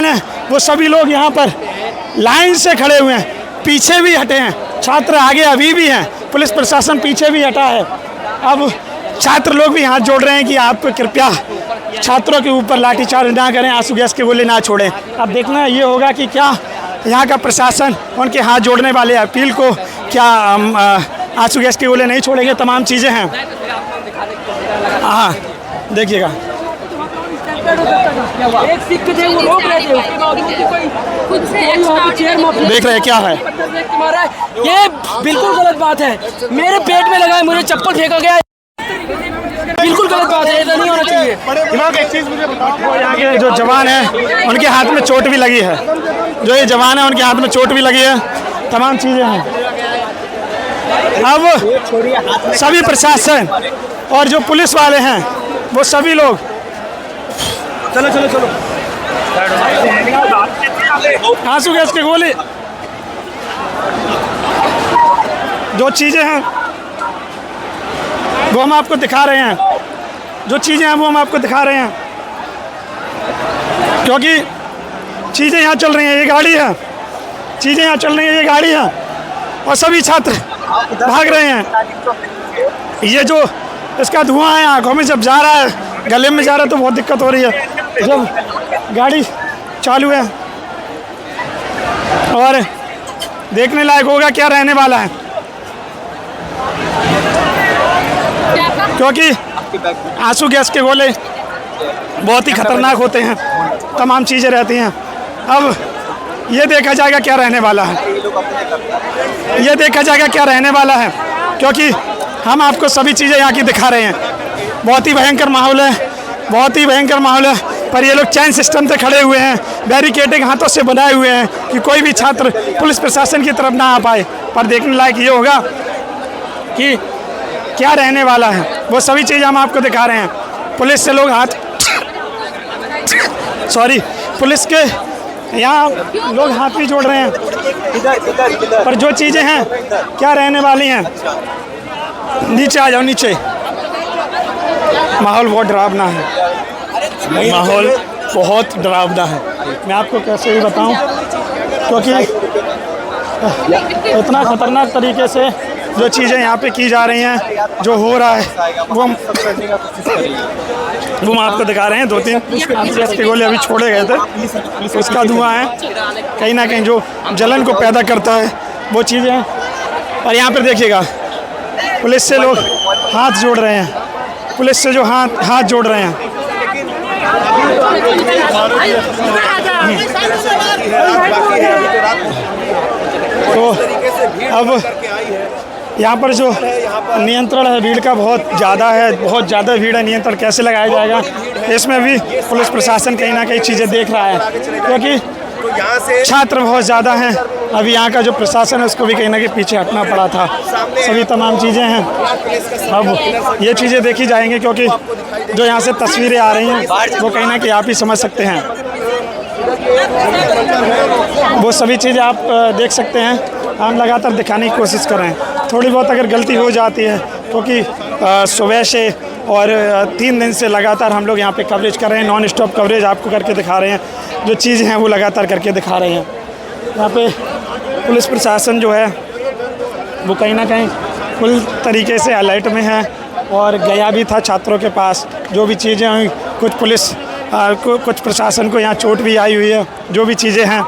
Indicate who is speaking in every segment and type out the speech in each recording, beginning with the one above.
Speaker 1: हैं वो सभी लोग यहाँ पर लाइन से खड़े हुए हैं, पीछे भी हटे हैं। छात्र आगे अभी भी हैं, पुलिस प्रशासन पीछे भी हटा है। अब छात्र लोग भी हाथ जोड़ रहे हैं कि आप कृपया छात्रों के ऊपर लाठीचार्ज ना करें, आंसू गैस के गोले ना छोड़ें। अब देखना ये होगा कि क्या यहाँ का प्रशासन उनके हाथ जोड़ने वाले अपील को क्या आंसू गैस के गोले नहीं छोड़ेंगे। तमाम चीज़ें हैं। हाँ देखिएगा,
Speaker 2: एक सिक्के थे वो रोक रहे थे, उसके बावजूद भी कोई खुद से चेयर में
Speaker 1: देख रहे हैं क्या है।
Speaker 2: ये बिल्कुल गलत बात है। मेरे पेट में लगा है, मुझे चप्पल फेंका गया, बिल्कुल गलत बात है, ऐसा नहीं होना चाहिए।
Speaker 1: एक चीज़ मुझे बताओ, यहाँ के जो जवान हैं उनके हाथ में चोट भी लगी है, जो ये जवान है उनके हाथ में चोट भी लगी है। तमाम चीज़ें हैं। अब सभी प्रशासन और जो पुलिस वाले हैं वो सभी लोग चलो चलो चलो आंसू गैस के गोले, जो चीज़ें हैं वो हम आपको दिखा रहे हैं, जो चीज़ें हैं वो हम आपको दिखा रहे हैं, क्योंकि चीज़ें यहाँ चल रही हैं। ये गाड़ी है, चीज़ें यहाँ चल रही हैं, ये गाड़ी है और सभी छात्र भाग रहे हैं। ये जो इसका धुआं है आँखों में जब जा रहा है, गले में जा रहा है तो बहुत दिक्कत हो रही है। जब गाड़ी चालू है और देखने लायक होगा क्या रहने वाला है, क्योंकि आंसू गैस के गोले बहुत ही खतरनाक होते हैं। तमाम चीज़ें रहती हैं। अब ये देखा जाएगा क्या रहने वाला है, ये देखा जाएगा क्या रहने वाला है, क्योंकि हम आपको सभी चीज़ें यहाँ की दिखा रहे हैं। बहुत ही भयंकर माहौल है, बहुत ही भयंकर माहौल है। पर ये लोग चैन सिस्टम से खड़े हुए हैं, बैरिकेडिंग हाथों से बनाए हुए हैं कि कोई भी छात्र पुलिस प्रशासन की तरफ ना आ पाए। पर देखने लायक ये होगा कि क्या रहने वाला है, वो सभी चीज़ें हम आपको दिखा रहे हैं। पुलिस से लोग हाथ पुलिस के यहाँ लोग हाथ भी जोड़ रहे हैं। पर जो चीज़ें हैं क्या रहने वाली हैं, नीचे आ जाओ, नीचे। माहौल बहुत डरावना है, माहौल बहुत डरावना है। मैं आपको कैसे ही बताऊं, क्योंकि इतना ख़तरनाक तरीके से जो चीज़ें यहाँ पे की जा रही हैं, जो हो रहा है वो हम आपको दिखा रहे हैं। 2-3 आंसू के गोले अभी छोड़े गए थे, उसका धुआं है कहीं ना कहीं जो जलन को पैदा करता है, वो चीज़ें हैं। और यहाँ पर देखिएगा पुलिस से लोग हाथ जोड़ रहे हैं, पुलिस से जो हाथ जोड़ रहे हैं। तो अब यहाँ पर जो नियंत्रण है भीड़ का बहुत ज़्यादा है, बहुत ज़्यादा भीड़ है। नियंत्रण कैसे लगाया जाएगा, इसमें भी पुलिस प्रशासन कहीं ना कहीं चीज़ें देख रहा है, क्योंकि छात्र बहुत ज़्यादा हैं। अभी यहाँ का जो प्रशासन है उसको भी कहीं ना कहीं पीछे हटना पड़ा था। सभी तमाम चीज़ें हैं। अब ये चीज़ें देखी जाएंगी, क्योंकि जो यहाँ से तस्वीरें आ रही हैं वो कहीं ना कहीं आप ही समझ सकते हैं। वो सभी चीज़ें आप देख सकते हैं। हम लगातार दिखाने की कोशिश कर रहे हैं। थोड़ी बहुत अगर गलती हो जाती है, क्योंकि सुबह से और 3 दिन से लगातार हम लोग यहाँ पे कवरेज कर रहे हैं, नॉन स्टॉप कवरेज आपको करके दिखा रहे हैं। जो चीज़ें हैं वो लगातार करके दिखा रहे हैं। यहाँ पे पुलिस प्रशासन जो है वो कहीं ना कहीं फुल तरीके से अलर्ट में है और गया भी था छात्रों के पास। जो भी चीज़ें हुई, कुछ पुलिस कुछ प्रशासन को यहाँ चोट भी आई हुई है। जो भी चीज़ें हैं,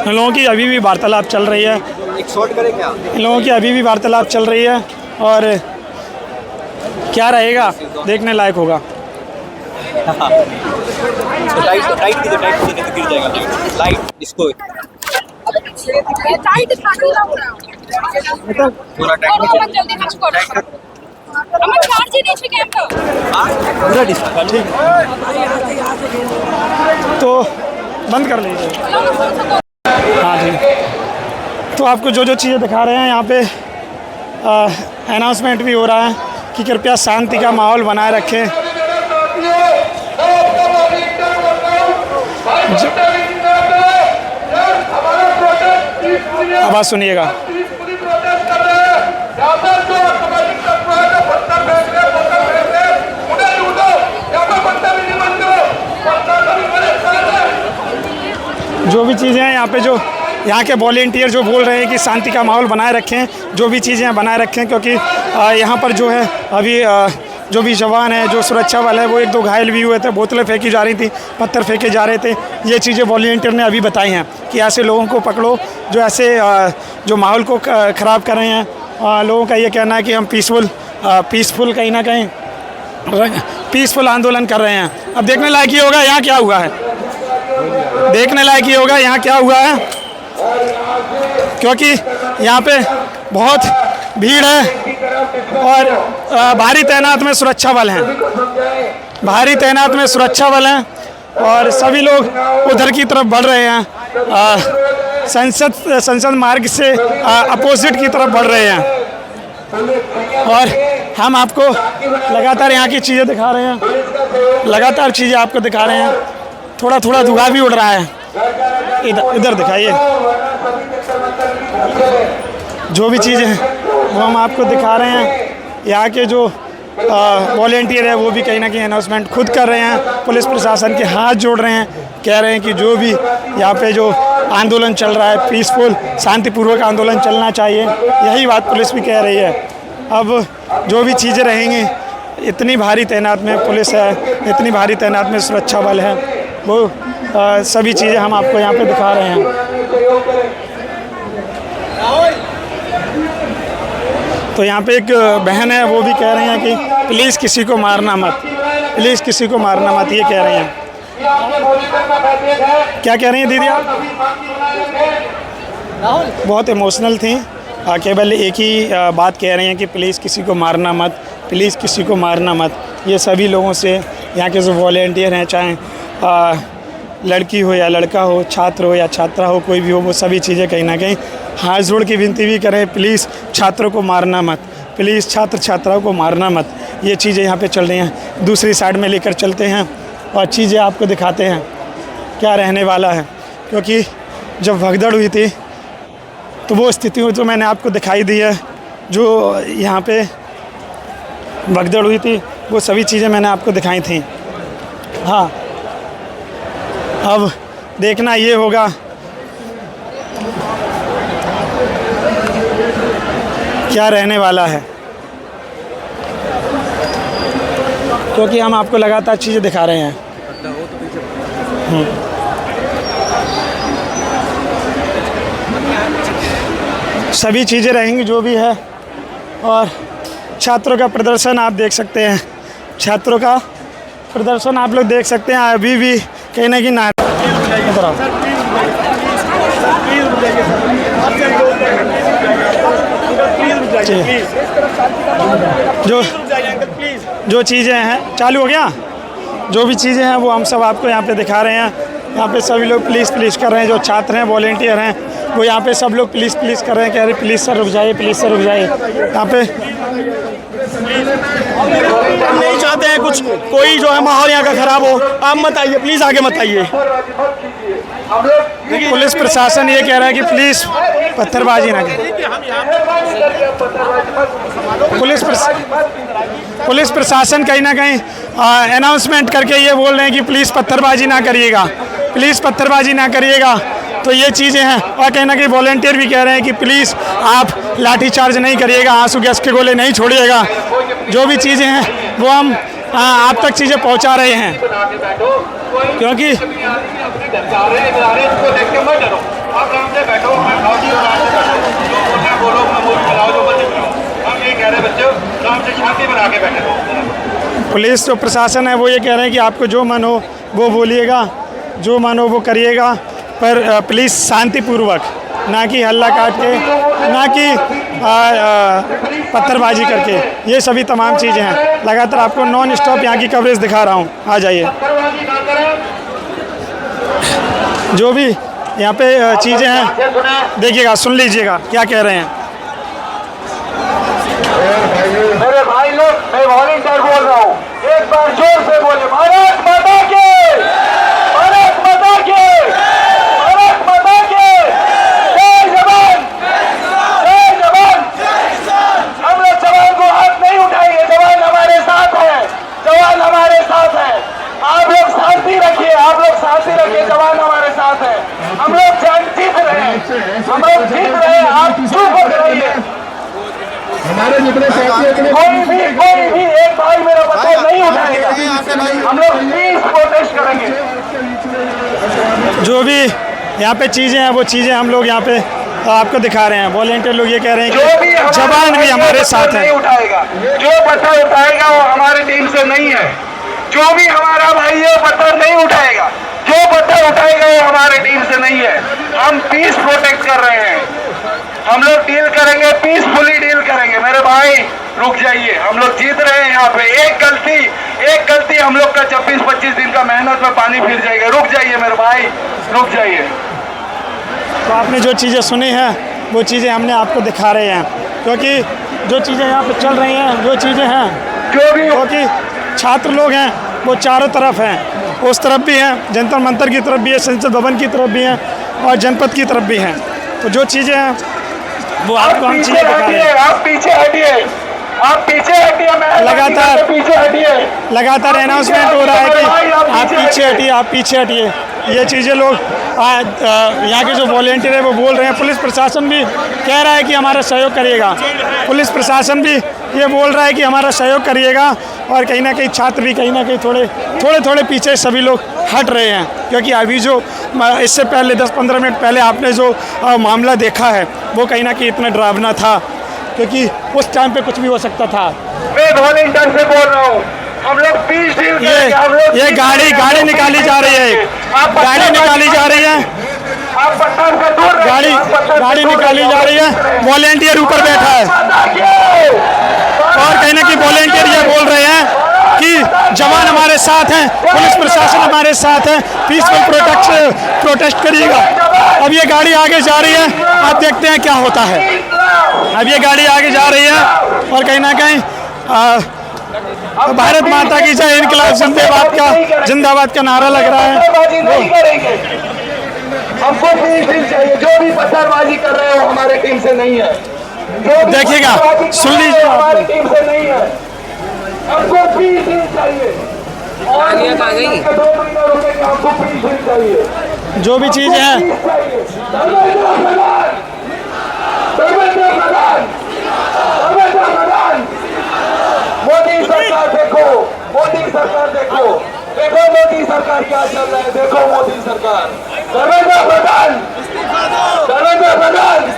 Speaker 1: इन लोगों की अभी भी वार्तालाप चल रही है, इन लोगों की अभी भी वार्तालाप चल रही है और क्या रहेगा देखने लायक होगा। तो बंद कर लीजिए। हाँ जी, तो आपको जो चीज़ें दिखा रहे हैं यहाँ पे अनाउंसमेंट भी हो रहा है कि कृपया शांति का माहौल बनाए रखें। आवाज़ सुनिएगा। जो भी चीज़ें हैं यहाँ पे, जो यहाँ के वॉलेंटियर जो बोल रहे हैं कि शांति का माहौल बनाए रखें, जो भी चीज़ें हैं बनाए रखें, क्योंकि यहाँ पर जो है अभी जो भी जवान है, जो सुरक्षा बल है, वो 1-2 घायल भी हुए थे, बोतलें फेंकी जा रही थी, पत्थर फेंके जा रहे थे। ये चीज़ें वॉलेंटियर ने अभी बताई हैं कि ऐसे लोगों को पकड़ो जो ऐसे जो माहौल को ख़राब कर रहे हैं। लोगों का ये कहना है कि हम पीसफुल कहीं ना कहीं पीसफुल आंदोलन कर रहे हैं। अब देखने लायक ये होगा यहाँ क्या हुआ है, देखने लायक ये होगा यहाँ क्या हुआ है, क्योंकि यहाँ पे बहुत भीड़ है और भारी तैनात में सुरक्षा बल हैं, भारी तैनात में सुरक्षा बल हैं और सभी लोग उधर की तरफ बढ़ रहे हैं, संसद मार्ग से अपोजिट की तरफ बढ़ रहे हैं। और हम आपको लगातार यहाँ की चीज़ें दिखा रहे हैं, लगातार चीज़ें आपको दिखा रहे हैं। थोड़ा थोड़ा धुआं भी उड़ रहा है, इधर दिखाइए। जो भी चीज़ें हैं वो हम आपको दिखा रहे हैं। यहाँ के जो वॉलेंटियर है वो भी कहीं ना कहीं अनाउंसमेंट खुद कर रहे हैं, पुलिस प्रशासन के हाथ जोड़ रहे हैं, कह रहे हैं कि जो भी यहाँ पे जो आंदोलन चल रहा है पीसफुल शांतिपूर्वक आंदोलन चलना चाहिए। यही बात पुलिस भी कह रही है। अब जो भी चीज़ें रहेंगी, इतनी भारी तैनात में पुलिस है, इतनी भारी तैनात में सुरक्षा बल है, वो सभी चीज़ें हम आपको यहाँ पे दिखा रहे हैं। तो यहाँ पे एक बहन है, वो भी कह रही हैं कि प्लीज़ किसी को मारना मत, प्लीज़ किसी को मारना मत, ये कह रही हैं। क्या कह रही हैं दीदी आप? बहुत इमोशनल थी, केवल एक ही बात कह रही हैं कि प्लीज़ किसी को मारना मत, प्लीज़ किसी को मारना मत। ये सभी लोगों से, यहाँ के जो वॉलेंटियर हैं, चाहे लड़की हो या लड़का हो, छात्र हो या छात्रा हो, कोई भी हो, वो सभी चीज़ें कहीं ना कहीं हाथ जोड़ के विनती भी करें, प्लीज़ छात्रों को मारना मत, प्लीज़ छात्र छात्राओं को मारना मत। ये चीज़ें यहाँ पे चल रही हैं। दूसरी साइड में लेकर चलते हैं और चीज़ें आपको दिखाते हैं क्या रहने वाला है, क्योंकि जब भगदड़ हुई थी तो वो स्थिति तो मैंने आपको दिखाई दी है। जो यहाँ पे भगदड़ हुई थी वो सभी चीज़ें मैंने आपको दिखाई थी। हाँ, अब देखना ये होगा क्या रहने वाला है, क्योंकि हम आपको लगातार चीज़ें दिखा रहे हैं। सभी चीज़ें रहेंगी जो भी है। और छात्रों का प्रदर्शन आप देख सकते हैं, छात्रों का प्रदर्शन आप लोग देख सकते हैं। अभी भी कहीं ना कहीं जो चीज़ें हैं चालू हो गया, जो भी चीज़ें हैं वो हम सब आपको यहाँ पे दिखा रहे हैं। यहाँ पे सभी लोग प्लीज़ प्लीज़ कर रहे हैं, जो छात्र हैं, वॉलेंटियर हैं, वो यहाँ पे सब लोग प्लीज़ प्लीज़ कर रहे हैं, कह रहे प्लीज़ सर रुक जाइए, प्लीज़ सर रुक जाइए। यहाँ पे
Speaker 3: हम नहीं चाहते हैं कुछ कोई जो है माहौल यहाँ का ख़राब हो, आप मत आइए, प्लीज़ आगे मत आइए।
Speaker 1: पुलिस प्रशासन ये कह रहा है कि प्लीज़ पत्थरबाजी ना करें। पुलिस प्रशासन कहीं ना कहीं अनाउंसमेंट करके ये बोल रहे हैं कि प्लीज़ पत्थरबाजी ना करिएगा, प्लीज़ पत्थरबाजी ना करिएगा। तो ये चीज़ें हैं। और कहीं ना कहीं वॉलेंटियर भी कह रहे हैं कि प्लीज़ आप लाठीचार्ज नहीं करिएगा, आंसू गैस के गोले नहीं छोड़िएगा। जो भी चीज़ें हैं वो हम आप तक चीज़ें पहुंचा रहे हैं, क्योंकि पुलिस जो प्रशासन है वो ये कह रहे हैं कि आपको जो मन हो वो बोलिएगा, जो मन हो वो करिएगा, पर प्लीज़ शांतिपूर्वक, ना कि हल्ला काट के, ना कि पत्थरबाजी करके। ये सभी तमाम चीज़ें हैं। लगातार आपको नॉन स्टॉप यहाँ की कवरेज दिखा रहा हूँ, आ जाइए। जो भी यहाँ पे चीज़ें हैं देखिएगा, सुन लीजिएगा क्या कह रहे हैं।
Speaker 4: मेरे भाई लोग, मैं वॉलंटियर बोल रहा हूँ, एक बार जोर से बोले भारत माता की, भारत माता की, भारत माता की, जय जवान, जय जवान। हम लोग जवान को हाथ नहीं उठाएंगे, जवान हमारे साथ है, जवान हमारे साथ है। आप लोग शांति रखिए, आप लोग शांति रखिए, जवान हमारे साथ है। हम लोग जीत रहे हैं, आप चुप हो जाइए।
Speaker 5: हमारे जितने साथी
Speaker 4: कोई भी एक भाई मेरा पत्थर नहीं उठाएगा। हम लोग प्लीज प्रोटेस्ट करेंगे।
Speaker 1: जो भी यहाँ पे चीज़ें हैं वो चीज़ें हम लोग यहाँ पे आपको दिखा रहे हैं। वॉलेंटियर लोग ये कह रहे हैं कि जवान भी हमारे साथ हैं।
Speaker 4: नहीं उठाएगा, जो पत्थर उठाएगा वो हमारी टीम से नहीं है। जो भी हमारा भाई है पत्थर नहीं उठाएगा, जो पत्थर उठाएगा वो हमारे टीम से नहीं है। हम पीस प्रोटेक्ट कर रहे हैं, हम लोग डील करेंगे, पीसफुली डील करेंगे। मेरे भाई रुक जाइए, हम लोग जीत रहे हैं यहाँ पे। एक गलती हम लोग का 26-25 दिन का मेहनत में पानी फिर जाएगा। रुक जाइए मेरे भाई, रुक जाइए।
Speaker 1: तो आपने जो चीज़ें सुनी हैं वो चीज़ें हमने आपको दिखा रहे हैं, क्योंकि जो चीज़ें यहाँ पे चल रही हैं, जो चीज़ें हैं,
Speaker 4: जो भी
Speaker 1: क्योंकि छात्र लोग हैं वो चारों तरफ हैं, उस तरफ भी हैं, जंतर मंतर की तरफ भी है, संसद भवन की तरफ भी हैं और जनपद की तरफ भी हैं। तो जो चीज़ें हैं वो आपको हम चीज़ें दिखा रहे हैं।
Speaker 4: आप पीछे हटिए, आप पीछे हटिए,
Speaker 1: लगातार
Speaker 4: पीछे हटिए।
Speaker 1: लगातार अनाउंसमेंट हो रहा है कि आप पीछे हटिए, आप पीछे हटिए। ये चीज़ें लोग यहाँ के जो वॉलेंटियर है वो बोल रहे हैं। पुलिस प्रशासन भी कह रहा है कि हमारा सहयोग करिएगा, पुलिस प्रशासन भी ये बोल रहा है कि हमारा सहयोग करिएगा। और कहीं ना कहीं छात्र भी कहीं ना कहीं थोड़े पीछे सभी लोग हट रहे हैं, क्योंकि अभी जो इससे पहले 10-15 मिनट पहले आपने जो मामला देखा है वो कहीं ना कहीं इतना डरावना था, क्योंकि उस टाइम पे कुछ भी हो सकता था।
Speaker 4: मैं वॉलेंटियर से बोल रहा हूँ, हम लोग पीस डील करेंगे। हम लोग
Speaker 1: ये गाड़ी निकाली जा रही है, गाड़ी निकाली जा रही है,
Speaker 4: आप पत्थर से दूर रहिए।
Speaker 1: गाड़ी निकाली जा रही है। वॉलेंटियर ऊपर बैठा है और कहीं ना कहीं वॉलेंटियर ये बोल रहे हैं कि जवान हमारे साथ हैं, पुलिस प्रशासन हमारे साथ है, पीसफुल प्रोटेस्ट करिएगा। अब ये गाड़ी आगे जा रही है, आप देखते हैं क्या होता है। अब ये गाड़ी आगे जा रही है और कहीं ना कहीं भारत माता की जय, इनकलाब जिंदाबाद का नारा लग रहा है।
Speaker 4: नहीं करेंगे, हमको पीस डील चाहिए। जो भी पत्थरबाजी कर रहे हो हमारे टीम से नहीं है। जो भी
Speaker 1: देखिएगा, सुन लीजिए,
Speaker 4: हमारी टीम से नहीं है। हमको पीस डील चाहिए और 2 महीना रुकेंगे। हमको पीस डील चाहिए।
Speaker 1: जो भी चीज़ है
Speaker 4: मोदी सरकार देखो, मोदी सरकार देखो, देखो मोदी सरकार क्या चल रहा है। देखो मोदी सरकार, धर्मेंद्र प्रधान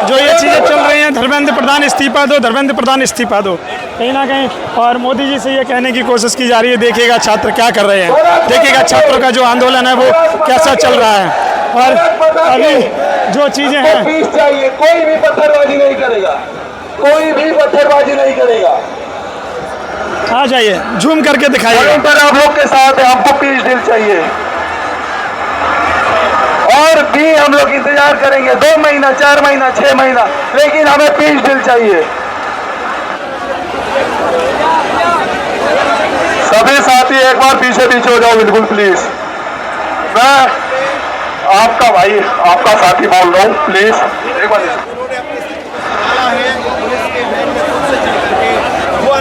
Speaker 1: जो ये चीज़ें चल रही हैं, धर्मेंद्र प्रधान इस्तीफा दो, धर्मेंद्र प्रधान इस्तीफा दो, कहीं ना कहीं। और मोदी जी से ये कहने की कोशिश की जा रही है, देखिएगा छात्र क्या कर रहे हैं, देखिएगा छात्रों का जो आंदोलन है वो कैसा चल रहा है। और अभी जो चीज़ें हैं,
Speaker 4: पीस चाहिए। कोई भी पत्थरबाजी नहीं करेगा, कोई भी पत्थरबाजी नहीं करेगा।
Speaker 1: आ जाइए, झूम करके दिखाइए।
Speaker 4: पर आप लोग के साथ है, हमको पीस डील चाहिए और भी हम लोग इंतजार करेंगे 2 महीना, 4 महीना, 6 महीना, लेकिन हमें पीस डील चाहिए। सभी साथी एक बार पीछे हो जाओ, बिल्कुल प्लीज। मैं आपका भाई, आपका साथी बोल रहा हूँ, प्लीज एक बार।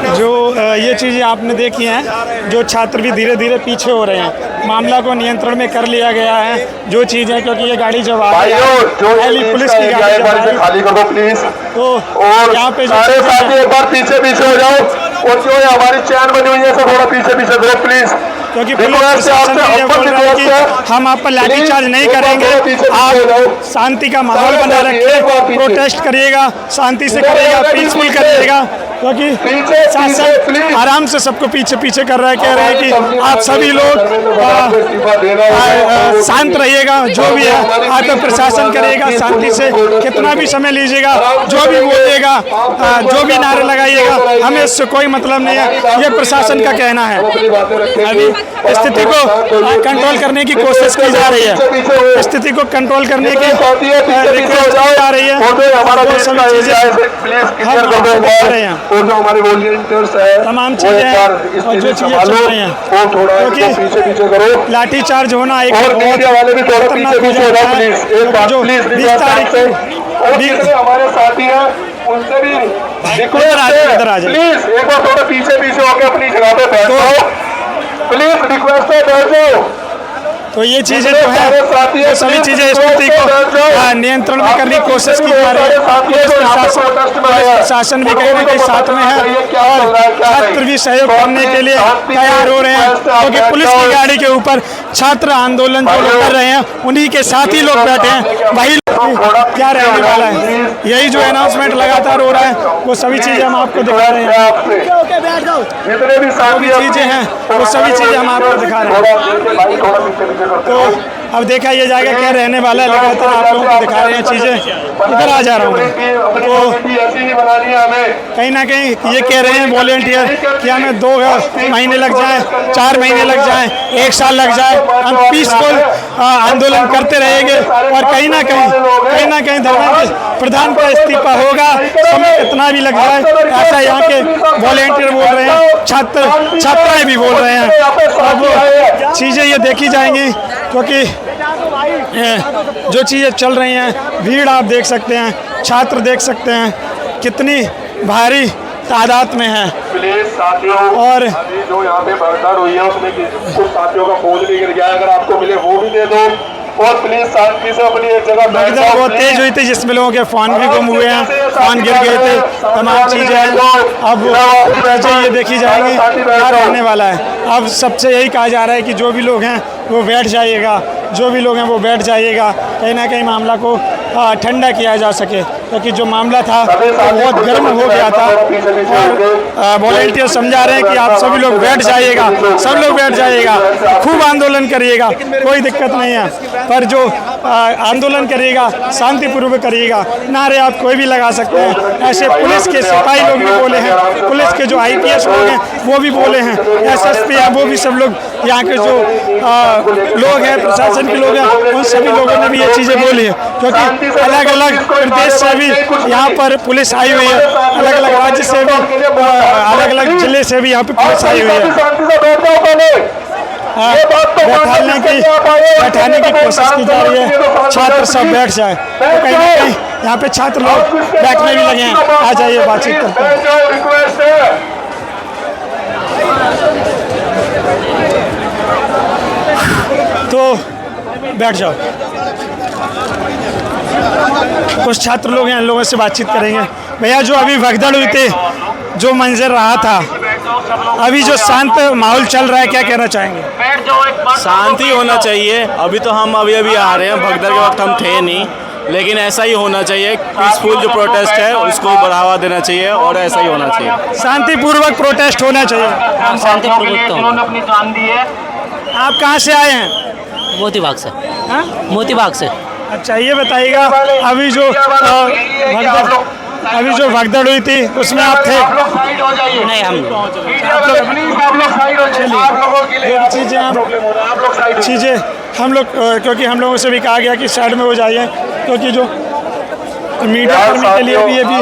Speaker 1: जो ये चीज़ें आपने देखी हैं, जो छात्र भी धीरे धीरे पीछे हो रहे हैं, मामला को नियंत्रण में कर लिया गया है। जो चीज़ है, क्योंकि ये गाड़ी जब आ रही है, पुलिस की गाड़ी
Speaker 4: खाली कर दो प्लीज।
Speaker 1: तो
Speaker 4: और
Speaker 1: यहाँ पे
Speaker 4: सारे साथी एक बार पीछे हो जाओ, और जो हमारी चैन बनी हुई है सब थोड़ा पीछे करो प्लीज,
Speaker 1: क्योंकि पुलिस प्रशासन ये बोल रहा है कि हम आप पर लाठीचार्ज नहीं करेंगे, आप शांति का माहौल बना रखिए, प्रोटेस्ट करिएगा, शांति से करिएगा, पीसफुल करिएगा। क्योंकि शासन आराम से सबको पीछे कर रहा है, कह रहे हैं कि आप सभी लोग शांत रहिएगा, जो भी है आप प्रशासन करिएगा शांति से, कितना भी समय लीजिएगा, जो भी बोलिएगा, जो भी नारे लगाइएगा, हमें इससे कोई मतलब नहीं है, ये प्रशासन का कहना है। अभी स्थिति को कंट्रोल करने की कोशिश की जा रही है, स्थिति को कंट्रोल करने की रिक्वेस्ट की जा रही है, वो सभी चीज़ें हम कर रहे हैं,
Speaker 4: और जो हमारे वॉलंटियर्स है
Speaker 1: तमाम चीज़ें और जो चीज़ें चल रही हैं,
Speaker 4: वो थोड़ा पीछे करो।
Speaker 1: लाठीचार्ज होना एक
Speaker 4: और मीडिया वाले भी थोड़ा पीछे हो जाओ प्लीज, एक बात प्लीज।
Speaker 1: 20 तारीख से
Speaker 4: और जितने हमारे साथी हैं उनसे भी रिक्वेस्ट है, प्लीज एक बार थोड़ा पीछे होकर अपनी जगह पे बैठ जाओ, प्लीज रिक्वेस्ट है, बैठ जाओ।
Speaker 1: तो ये चीज़ें जो है वो सभी चीज़ें स्थिति को नियंत्रण में करने की कोशिश की जा रही है। पुलिस प्रशासन भी कहीं ना कहीं साथ में है और छात्र भी सहयोग करने के लिए तैयार हो रहे हैं, क्योंकि पुलिस की गाड़ी के ऊपर छात्र आंदोलन जो लोग कर रहे हैं उन्हीं के साथ ही लोग बैठे हैं। वही क्या रहने वाला है, यही जो अनाउंसमेंट लगातार हो रहा है वो सभी चीज़ें हम आपको दिखा रहे हैं।
Speaker 4: जितने भी साथी
Speaker 1: चीज़ें हैं वो सभी चीज़ें हम आपको दिखा रहे हैं। तो अब देखा ये जाएगा क्या रहने वाला है, लगातार आप लोगों को दिखा रहे हैं चीज़ें। इधर आ जा रहा हूँ मैं। तो
Speaker 4: ऐसी ही बनानी है हमें।
Speaker 1: कहीं ना कहीं ये कह रहे हैं वॉलेंटियर कि हमें 2 महीने लग जाएं, 4 महीने लग जाएं, 1 साल लग जाए, हम पीसफुल आंदोलन करते रहेंगे और कहीं ना कहीं धर्मेंद्र प्रधान का इस्तीफा होगा, समय कितना भी लग जाए, ऐसा यहाँ के वॉलेंटियर बोल रहे हैं, छात्राएं भी बोल रहे हैं। अब चीज़ें ये देखी जाएंगी, क्योंकि जो चीज़ें चल रही हैं, भीड़ आप देख सकते हैं, छात्र देख सकते हैं कितनी भारी तादाद में है।
Speaker 4: प्लीज साथियों,
Speaker 1: और
Speaker 4: जो यहाँ पे भगदड़ हुई है उसमें कुछ साथियों का फोन भी गिर गया है, अगर आपको मिले वो भी दे दो और प्लीज शांति से अपनी एक जगह बैठ
Speaker 1: भगदड़ बहुत तेज हुई थी जिसमें लोगों के फोन भी गुम हुए हैं, फोन गिर गए थे, तमाम चीज़ें हैं। अब ये देखी जाएगी क्या रहने वाला है। अब सबसे यही कहा जा रहा है कि जो भी लोग हैं वो बैठ जाइएगा, जो भी लोग हैं वो बैठ जाइएगा, कहीं ना कहीं मामला को ठंडा किया जा सके, क्योंकि जो मामला था वो बहुत गर्म हो गया था। और वॉलेंटियर समझा रहे हैं कि आप सभी लोग बैठ जाइएगा, सब लोग बैठ जाइएगा, खूब आंदोलन करिएगा, कोई दिक्कत नहीं है, पर जो आंदोलन करिएगा शांतिपूर्वक करिएगा। नारे आप कोई भी लगा सकते हैं, ऐसे पुलिस के सिपाही लोग भी बोले हैं, पुलिस के जो IPS लोग हैं वो भी बोले हैं, SSP हैं, वो भी सब लोग, यहाँ के जो लोग हैं प्रशासन के लोग हैं, उन सभी लोगों ने भी ये चीज़ें बोली है, क्योंकि अलग अलग प्रदेश से भी यहाँ पर पुलिस आई हुई है, अलग अलग राज्य से भी, अलग अलग जिले से भी यहाँ पे पुलिस आई हुई है। बैठाने की कोशिश की जा रही है, छात्र सब बैठ जाए, तो कहीं ना कहीं यहाँ पे छात्र लोग बैठने भी लगे हैं। आ जाइए बातचीत करते हैं। तो बैठ जाओ, कुछ छात्र लोग हैं, लोगों से बातचीत करेंगे। भैया, जो अभी भगदड़ हुई थी, जो मंजर रहा था, अभी जो शांत माहौल चल रहा है, क्या कहना चाहेंगे?
Speaker 3: शांति होना चाहिए। अभी तो हम अभी आ रहे हैं, भगदड़ के वक्त हम थे नहीं, लेकिन ऐसा ही होना चाहिए। पीसफुल जो प्रोटेस्ट है उसको बढ़ावा देना चाहिए और ऐसा ही होना चाहिए।
Speaker 1: शांतिपूर्वक प्रोटेस्ट होना चाहिए।
Speaker 4: जिन्होंने अपनी जान दी है।
Speaker 1: आप कहाँ से आए हैं?
Speaker 2: मोतीबाग से।
Speaker 1: हाँ?
Speaker 2: मोतीबाग से।
Speaker 1: अच्छा, ये बताइएगा, अभी जो भगदड़ हुई थी उसमें आप थे?
Speaker 2: नहीं, हम
Speaker 1: चीज़ें हम लोग, क्योंकि हम लोगों से भी कहा गया कि साइड में हो जाइए, क्योंकि जो मीडिया कर्मी के लिए भी ये भी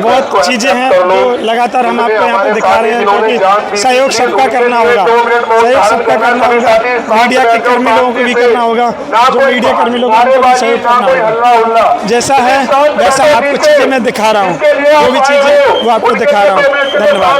Speaker 1: बहुत चीज़ें हैं जो लगातार हम आपको यहाँ पे दिखा रहे हैं, क्योंकि सहयोग सबका करना होगा, सहयोग सबका करना होगा। मीडिया के कर्मी लोगों को भी करना होगा, जो मीडिया कर्मी लोगों को भी सहयोग करना होगा। जैसा है वैसा आपको चीज़ें मैं दिखा रहा हूँ, जो भी चीज़ें वो आपको दिखा रहा हूँ। धन्यवाद।